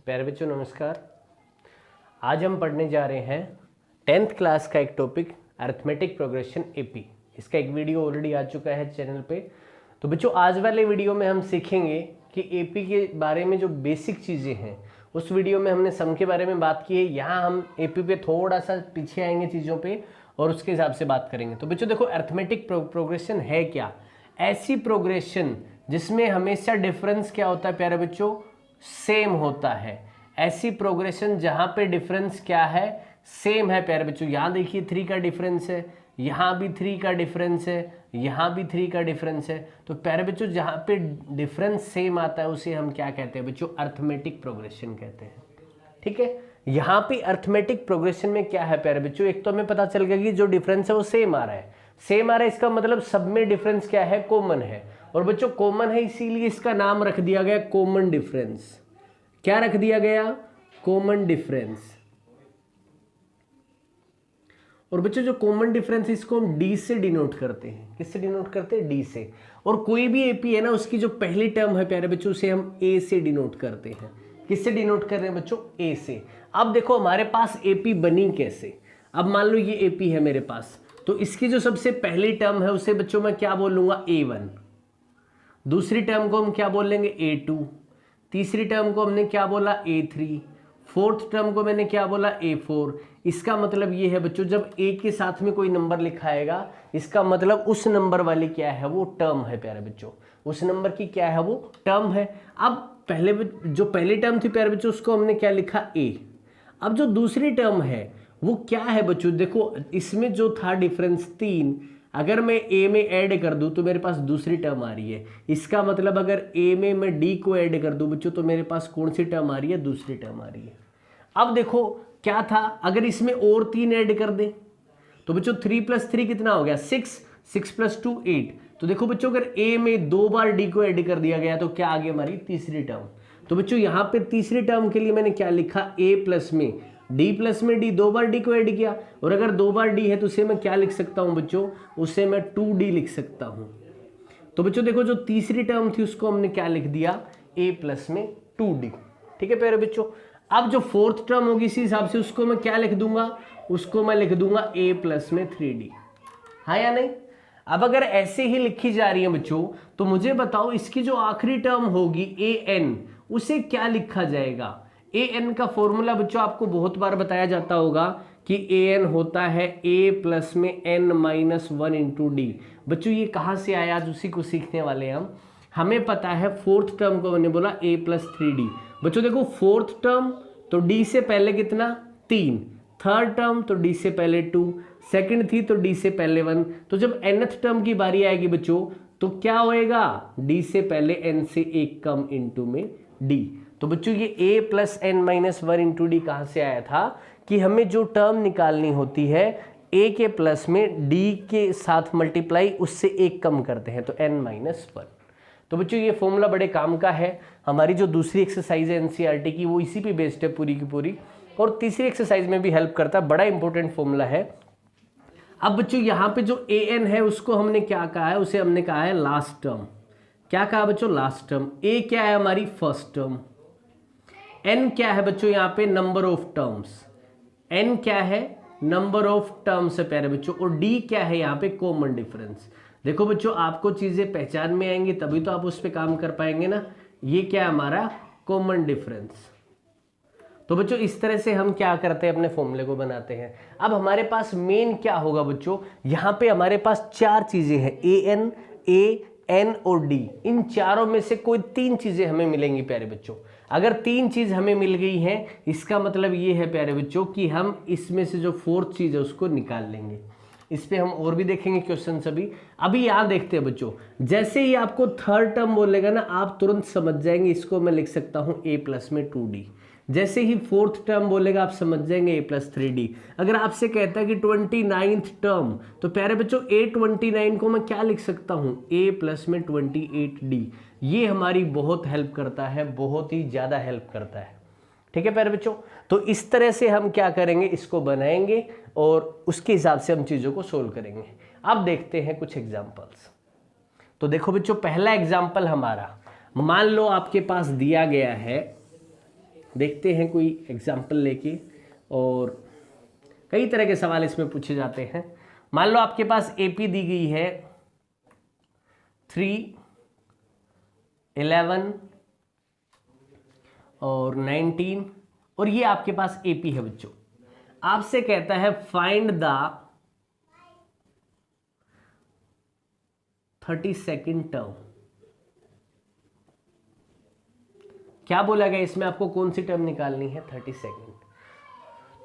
प्यारे बच्चों नमस्कार। आज हम पढ़ने जा रहे हैं 10th क्लास का एक टॉपिक अरिथमेटिक प्रोग्रेशन एपी। इसका एक वीडियो ऑलरेडी आ चुका है चैनल पे। तो बच्चों आज वाले वीडियो में हम सीखेंगे कि एपी के बारे में जो बेसिक चीज़ें हैं, उस वीडियो में हमने सम के बारे में बात की है। यहाँ हम एपी पे थोड़ा सा पीछे आएंगे चीज़ों पे और उसके हिसाब से बात करेंगे। तो बच्चों देखो, अरिथमेटिक प्रोग्रेशन है क्या? ऐसी प्रोग्रेशन जिसमें हमेशा डिफरेंस क्या होता है प्यारे बच्चों? सेम होता है। ऐसी प्रोग्रेशन जहां पे डिफरेंस क्या है? सेम है प्यारे बच्चों। यहां देखिए 3 का डिफरेंस है, यहां भी 3 का डिफरेंस है, यहां भी 3 का डिफरेंस है। तो प्यारे बच्चों जहां पे डिफरेंस सेम आता है उसे हम क्या कहते हैं बच्चों? अरिथमेटिक प्रोग्रेशन कहते हैं। ठीक है, यहाँ पे अरिथमेटिक प्रोग्रेशन में क्या है प्यारे बच्चों? एक तो हमें पता चल गया कि जो डिफरेंस है वो सेम आ रहा है। सेम आ रहा है इसका मतलब सब में डिफरेंस क्या है? कॉमन है। और बच्चों कॉमन है इसीलिए इसका नाम रख दिया गया कॉमन डिफरेंस। क्या रख दिया गया? Common difference. और बच्चों जो कॉमन डिफरेंस इसको हम डी से डिनोट करते हैं। किससे डिनोट करते हैं? डी से। और कोई भी एपी है ना, उसकी जो पहली टर्म है प्यारे बच्चों उसे हम ए से डिनोट करते हैं। किससे डिनोट कर रहे हैं बच्चों? ए से। अब देखो हमारे पास एपी बनी कैसे। अब मान लो ये एपी है मेरे पास, तो इसकी जो सबसे पहली टर्म है उसे बच्चों मैं क्या बोलूंगा? A1। दूसरी टर्म को हम क्या बोल लेंगे? A2। तीसरी टर्म को हमने क्या बोला? A3। फोर्थ टर्म को मैंने क्या बोला? A4। इसका मतलब ये है बच्चों, जब ए के साथ में कोई नंबर लिखाएगा इसका मतलब उस नंबर वाली क्या है? वो टर्म है प्यारे बच्चों। उस नंबर की क्या है? वो टर्म है। अब पहले जो पहली टर्म थी प्यारे बच्चों उसको हमने क्या लिखा? A। अब जो दूसरी टर्म है वो क्या है बच्चों? देखो इसमें जो था डिफरेंस 3, अगर मैं ए में ऐड कर दूं तो मेरे पास दूसरी टर्म आ रही है। इसका मतलब अगर ए में मैं डी को ऐड कर दूं बच्चों तो मेरे पास कौन सी टर्म आ रही है? दूसरी टर्म आ रही है। अब देखो क्या था, अगर इसमें और 3 ऐड कर दें तो बच्चों 3 + 3 कितना हो गया? 6। 6 + 2 8। तो देखो बच्चों अगर ए में 2 बार डी को ऐड कर दिया गया तो क्या आ गई हमारी? तीसरी टर्म। तो बच्चों यहाँ पे तीसरी टर्म के लिए मैंने क्या लिखा? ए प्लस में डी 2 बार डी को ऐड किया। और अगर 2 बार डी है तो उसे मैं क्या लिख सकता हूं बच्चों? उसे मैं 2d लिख सकता हूं। तो बच्चों देखो जो तीसरी टर्म थी उसको हमने क्या लिख दिया? a प्लस में 2d। ठीक है प्यारे बच्चों। अब जो फोर्थ टर्म होगी इसी हिसाब से उसको मैं क्या लिख दूंगा? उसको मैं लिख दूंगा a प्लस में 3d। हाँ या नहीं? अब अगर ऐसे ही लिखी जा रही है बच्चों तो मुझे बताओ इसकी जो आखिरी टर्म होगी an, उसे क्या लिखा जाएगा? an का फॉर्मूला बच्चों आपको बहुत बार बताया जाता होगा कि an होता है a प्लस में n-1 इंटू डी। बच्चों ये कहाँ से आया? आज उसी को सीखने वाले हैं हम। हमें पता है फोर्थ टर्म को मैंने बोला a प्लस 3d। बच्चों देखो फोर्थ टर्म तो d से पहले कितना? 3। थर्ड टर्म तो d से पहले 2। सेकंड थी तो d से पहले 1। तो जब nth टर्म की बारी आएगी बच्चों तो क्या होएगा? d से पहले n से 1 कम इंटू में d। तो बच्चों ये a plus n-1 into D कहाँ से आया था? कि हमें जो टर्म निकालनी होती है a के प्लस में d के साथ मल्टीप्लाई उससे 1 कम करते हैं तो n-1। तो बच्चों ये फॉर्मूला बड़े काम का है। हमारी जो दूसरी एक्सरसाइज है एनसीईआरटी की वो इसी पे बेस्ड है पूरी की पूरी, और तीसरी एक्सरसाइज में भी हेल्प करता है। बड़ा इंपॉर्टेंट फॉर्मूला है। अब बच्चों यहाँ पे जो an है उसको हमने क्या कहा है? उसे हमने कहा है लास्ट टर्म। क्या कहा बच्चों? Last term. a क्या है? हमारी फर्स्ट टर्म। n क्या है बच्चों? यहाँ पे नंबर ऑफ टर्म्स। n क्या है? नंबर ऑफ टर्म्स है प्यारे बच्चों। और d क्या है? यहाँ पे कॉमन डिफरेंस। देखो बच्चों आपको चीजें पहचान में आएंगी तभी तो आप उस पर काम कर पाएंगे ना। ये क्या है हमारा? Common difference. तो बच्चों इस तरह से हम क्या करते हैं? अपने फॉर्मूले को बनाते हैं। अब हमारे पास मेन क्या होगा बच्चों? यहाँ पे हमारे पास 4 चीजें हैं, an, a, n और d। इन चारों में से कोई 3 चीजें हमें मिलेंगी प्यारे बच्चों। अगर 3 चीज हमें मिल गई हैं इसका मतलब ये है प्यारे बच्चों कि हम इसमें से जो फोर्थ चीज है उसको निकाल लेंगे। इस पे हम और भी देखेंगे क्वेश्चन। अभी यहाँ देखते हैं बच्चों, जैसे ही आपको थर्ड टर्म बोलेगा ना आप तुरंत समझ जाएंगे इसको मैं लिख सकता हूँ a प्लस में 2d। जैसे ही फोर्थ टर्म बोलेगा आप समझ जाएंगे a प्लस 3d। अगर आपसे कहता है कि 29th टर्म तो प्यारे बच्चों a29 को मैं क्या लिख सकता हूँ? a प्लस में 28d। ये हमारी बहुत हेल्प करता है, बहुत ही ज़्यादा हेल्प करता है। ठीक है प्यारे बच्चों, तो इस तरह से हम क्या करेंगे? इसको बनाएंगे और उसके हिसाब से हम चीज़ों को सोल्व करेंगे। अब देखते हैं कुछ एग्जाम्पल्स। तो देखो बच्चों पहला एग्जाम्पल हमारा, मान लो आपके पास दिया गया है देखते हैं कोई एग्जाम्पल लेके, और कई तरह के सवाल इसमें पूछे जाते हैं। मान लो आपके पास AP दी गई है 3, 11 और 19, और ये आपके पास AP है बच्चों। आपसे कहता है फाइंड द 32nd टर्म। क्या बोला गया इसमें, आपको कौन सी टर्म निकालनी है, 32nd।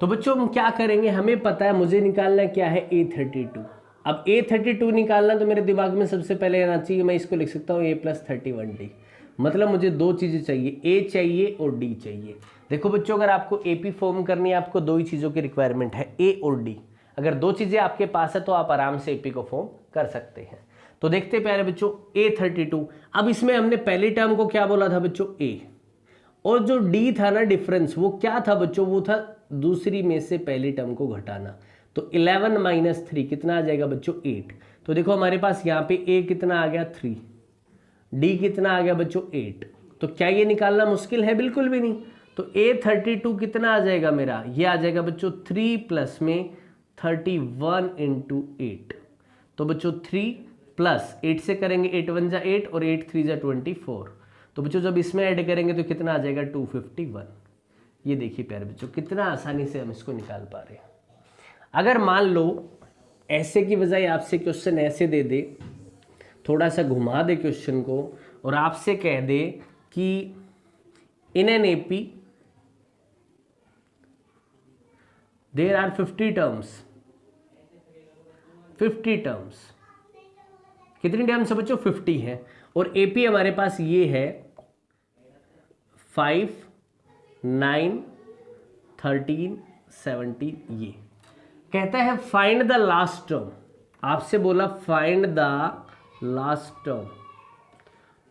तो बच्चों हम क्या करेंगे, हमें पता है मुझे निकालना क्या है, A32। अब A32 निकालना तो मेरे दिमाग में सबसे पहले आना चाहिए, मैं इसको लिख सकता हूँ A+31D। मतलब मुझे दो चीज़ें चाहिए, A चाहिए और D चाहिए। देखो बच्चों, अगर आपको AP फॉर्म करनी है, आपको दो ही चीज़ों की रिक्वायरमेंट है, A और D। अगर दो चीज़ें आपके पास है तो आप आराम से AP को फॉर्म कर सकते हैं। तो देखते प्यारे बच्चों, A32। अब इसमें हमने पहली टर्म को क्या बोला था बच्चों, A, और जो D था ना डिफरेंस, वो क्या था बच्चों, वो था दूसरी में से पहली टर्म को घटाना। तो 11 - 3 कितना आ जाएगा बच्चों, 8। तो देखो हमारे पास यहाँ पे A कितना आ गया, 3, D कितना आ गया बच्चों, 8। तो क्या ये निकालना मुश्किल है, बिल्कुल भी नहीं। तो A32 कितना आ जाएगा मेरा, ये आ जाएगा बच्चों 3 प्लस में 31 × 8। तो बच्चों 3 प्लस 8 से करेंगे, 8 × 1 = 8 और 8 × 3 = 24। तो बच्चों जब इसमें ऐड करेंगे तो कितना आ जाएगा, 251। ये देखिए प्यारे बच्चों, कितना आसानी से हम इसको निकाल पा रहे हैं। अगर मान लो ऐसे की बजाय आपसे क्वेश्चन ऐसे दे दे, थोड़ा सा घुमा दे क्वेश्चन को, और आपसे कह दे कि in an AP there are 50 terms. 50 terms, कितनी टर्म्स है बच्चों, 50 है। और AP हमारे पास ये है 5, 9, 13, 17। ये कहता है फाइंड द लास्ट टर्म। आपसे बोला फाइंड द लास्ट टर्म।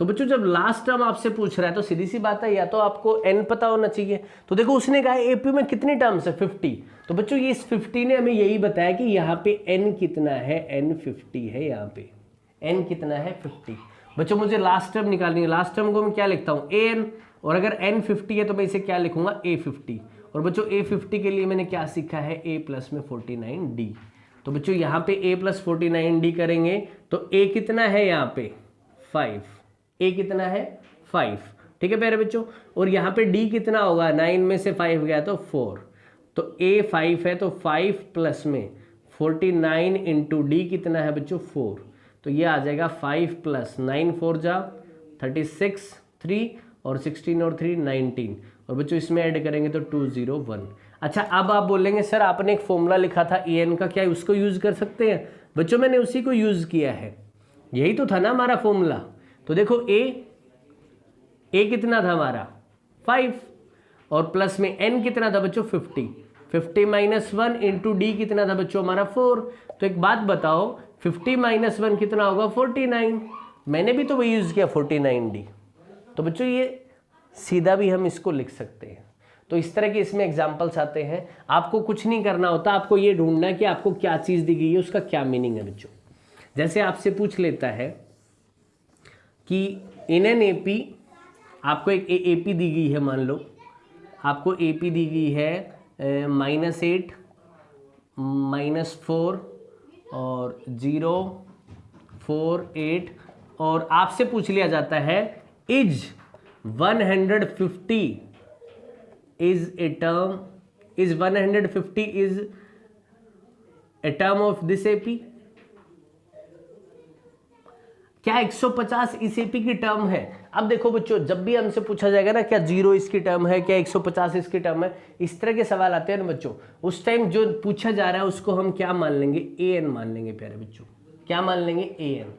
तो बच्चों जब लास्ट टर्म आपसे पूछ रहा है तो सीधी सी बात है, या तो आपको n पता होना चाहिए। तो देखो उसने कहा AP में कितनी टर्म्स है, 50। तो बच्चों ये इस 50 ने हमें यही बताया कि यहाँ पे n कितना है, n 50 है। यहाँ पे n कितना है, 50। बच्चों मुझे लास्ट टर्म निकालनी है। लास्ट टर्म को मैं क्या लिखता हूँ, an, और अगर n 50 है तो मैं इसे क्या लिखूंगा, A50। और बच्चों A50 के लिए मैंने क्या सीखा है, A प्लस में 49D। तो बच्चों यहाँ पे A प्लस 49D करेंगे तो A कितना है यहाँ पे, 5। A कितना है, 5। ठीक है प्यारे बच्चों। और यहाँ पे D कितना होगा, 9 में से 5 गया तो 4। तो A 5 है तो 5 प्लस में 49 × D कितना है बच्चों, 4। तो ये आ जाएगा 5 + 9 4 जा 36, 3 और 16 और 3 19। और बच्चों इसमें ऐड करेंगे तो 201। अच्छा अब आप बोलेंगे सर आपने एक फॉर्मूला लिखा था EN का, क्या उसको यूज़ कर सकते हैं? बच्चों मैंने उसी को यूज़ किया है, यही तो था ना हमारा फॉर्मूला। तो देखो A कितना था हमारा, 5, और प्लस में n कितना था बच्चों, 50। 50 - 1 × D कितना था बच्चों हमारा, 4। तो एक बात बताओ, 50 - 1 कितना होगा, 49। मैंने भी तो वही यूज़ किया, 49D। तो बच्चों ये सीधा भी हम इसको लिख सकते हैं। तो इस तरह के इसमें एग्जाम्पल्स आते हैं। आपको कुछ नहीं करना होता, आपको ये ढूंढना है कि आपको क्या चीज़ दी गई है, उसका क्या मीनिंग है बच्चों। जैसे आपसे पूछ लेता है कि इन एन AP, आपको एक AP दी गई है, मान लो आपको AP दी गई है -8, -4 और 0, 4, 8, और आपसे पूछ लिया जाता है is 150 is a term, is 150 is a term of this AP? क्या 150 इस AP की टर्म है? अब देखो बच्चों, जब भी हमसे पूछा जाएगा ना क्या 0 इसकी टर्म है, क्या 150 इसकी टर्म है, इस तरह के सवाल आते हैं ना बच्चों, उस टाइम जो पूछा जा रहा है उसको हम क्या मान लेंगे, AN मान लेंगे प्यारे बच्चों। क्या मान लेंगे, AN।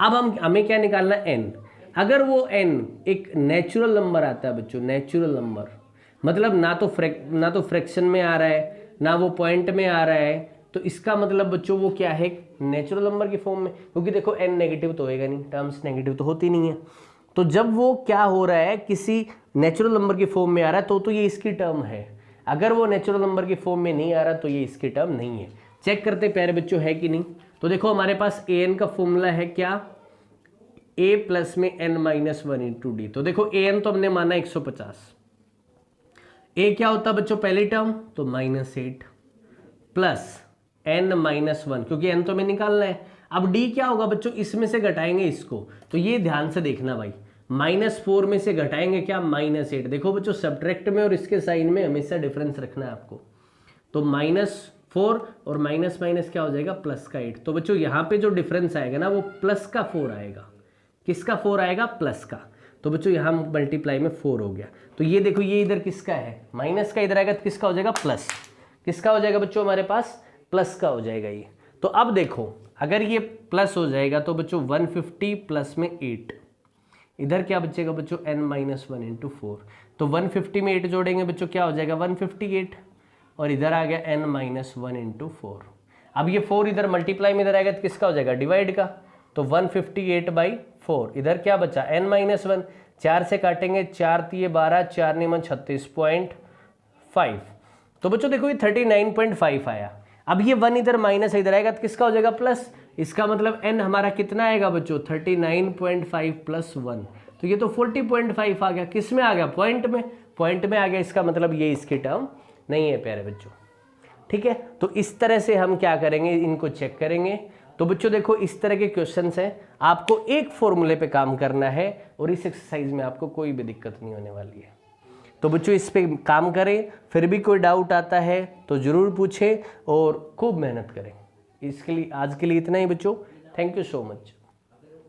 अब हमें क्या निकालना, N। अगर वो N एक नेचुरल नंबर आता है बच्चों, नेचुरल नंबर मतलब ना तो फ्रैक्शन में आ रहा है, ना वो पॉइंट में आ रहा है, तो इसका मतलब बच्चों वो क्या है, नेचुरल नंबर की फॉर्म में। क्योंकि देखो n नेगेटिव तो होएगा नहीं, टर्म्स नेगेटिव तो होती नहीं है। तो जब वो क्या हो रहा है, किसी नेचुरल नंबर की फॉर्म में आ रहा है तो ये इसकी टर्म है। अगर वो नेचुरल नंबर की फॉर्म में नहीं आ रहा तो ये इसकी टर्म नहीं है। चेक करते प्यारे बच्चों है कि नहीं। तो देखो हमारे पास an का फॉर्मूला है क्या, a प्लस में n - 1 × d। तो देखो an तो हमने माना 150, ए क्या होता है बच्चों पहली टर्म, तो -8 प्लस n-1, क्योंकि n तो हमें निकालना है। अब d क्या होगा बच्चों, इसमें से घटाएंगे इसको, तो ये ध्यान से देखना भाई, -4 में से घटाएंगे क्या, -8। देखो बच्चों सब्ट्रैक्ट में और इसके साइन में हमेशा डिफरेंस रखना है आपको, तो -4 और माइनस माइनस क्या हो जाएगा, प्लस का 8। तो बच्चों यहाँ पे जो डिफरेंस आएगा ना वो प्लस का 4 आएगा। किसका 4 आएगा, प्लस का। तो बच्चों यहाँ मल्टीप्लाई में 4 हो गया। तो ये देखो ये इधर किसका है, माइनस का, इधर आएगा तो किसका हो जाएगा, प्लस। किसका हो जाएगा बच्चों, हमारे पास प्लस का हो जाएगा ये। तो अब देखो अगर ये प्लस हो जाएगा तो बच्चों 150 प्लस में 8, इधर क्या बचेगा बच्चों, n-1 इंटू 4। तो 150 में 8 जोड़ेंगे बच्चों क्या हो जाएगा, 158, और इधर आ गया n-1 इंटू 4। अब ये 4 इधर मल्टीप्लाई में इधर आएगा तो किसका हो जाएगा, डिवाइड का। तो 158/4, इधर क्या बचा, n-1, 4 से काटेंगे, 4 तिये 12, 4 नियमन 36.5। तो बच्चों देखो ये 39.5 आया। अब ये 1 इधर माइनस इधर आएगा तो किसका हो जाएगा, प्लस। इसका मतलब n हमारा कितना आएगा बच्चों, 39.5 प्लस 1, तो ये तो 40.5 आ गया। किस में आ गया, पॉइंट में, पॉइंट में आ गया। इसका मतलब ये इसकी टर्म नहीं है प्यारे बच्चों, ठीक है। तो इस तरह से हम क्या करेंगे, इनको चेक करेंगे। तो बच्चों देखो इस तरह के क्वेश्चंस हैं, आपको एक फॉर्मूले पे काम करना है और इस एक्सरसाइज में आपको कोई भी दिक्कत नहीं होने वाली है। तो बच्चों इस पे काम करें, फिर भी कोई डाउट आता है तो ज़रूर पूछें और खूब मेहनत करें। इसके लिए आज के लिए इतना ही बच्चों, थैंक यू सो मच।